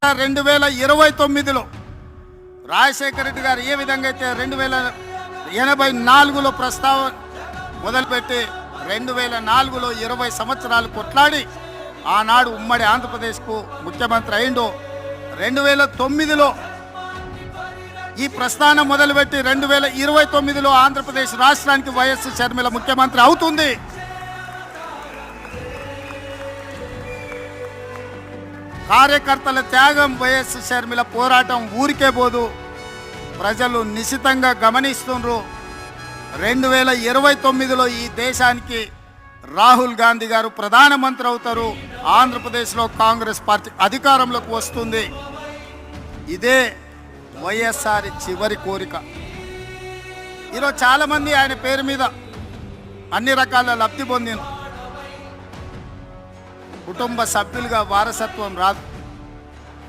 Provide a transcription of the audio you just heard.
2029లో రాజశేఖర రెడ్డి గారు ఏ విధంగా అయితే 2084లో ప్రస్తావన మొదలుపెట్టి 2004లో 20 సంవత్సరాలు కొట్లాడి ఆనాడు ఉమ్మడి ఆంధ్రప్రదేశ్కు ముఖ్యమంత్రి అయిందో 2009లో ఈ ప్రస్థానం మొదలుపెట్టి 2029లో ఆంధ్రప్రదేశ్ రాష్ట్రానికి వైఎస్ షర్మిల ముఖ్యమంత్రి అవుతుంది. కార్యకర్తల త్యాగం, వైఎస్ షర్మిల పోరాటం ఊరికే పోదు, ప్రజలు నిశితంగా గమనిస్తున్నారు. 2029లో ఈ దేశానికి రాహుల్ గాంధీ గారు ప్రధానమంత్రి అవుతారు. ఆంధ్రప్రదేశ్లో కాంగ్రెస్ పార్టీ అధికారంలోకి వస్తుంది. ఇదే వైఎస్ఆర్ చివరి కోరిక. ఈరోజు చాలామంది ఆయన పేరు మీద అన్ని రకాల లబ్ధి పొందిన కుటుంబ సభ్యులుగా వారసత్వం రాదు.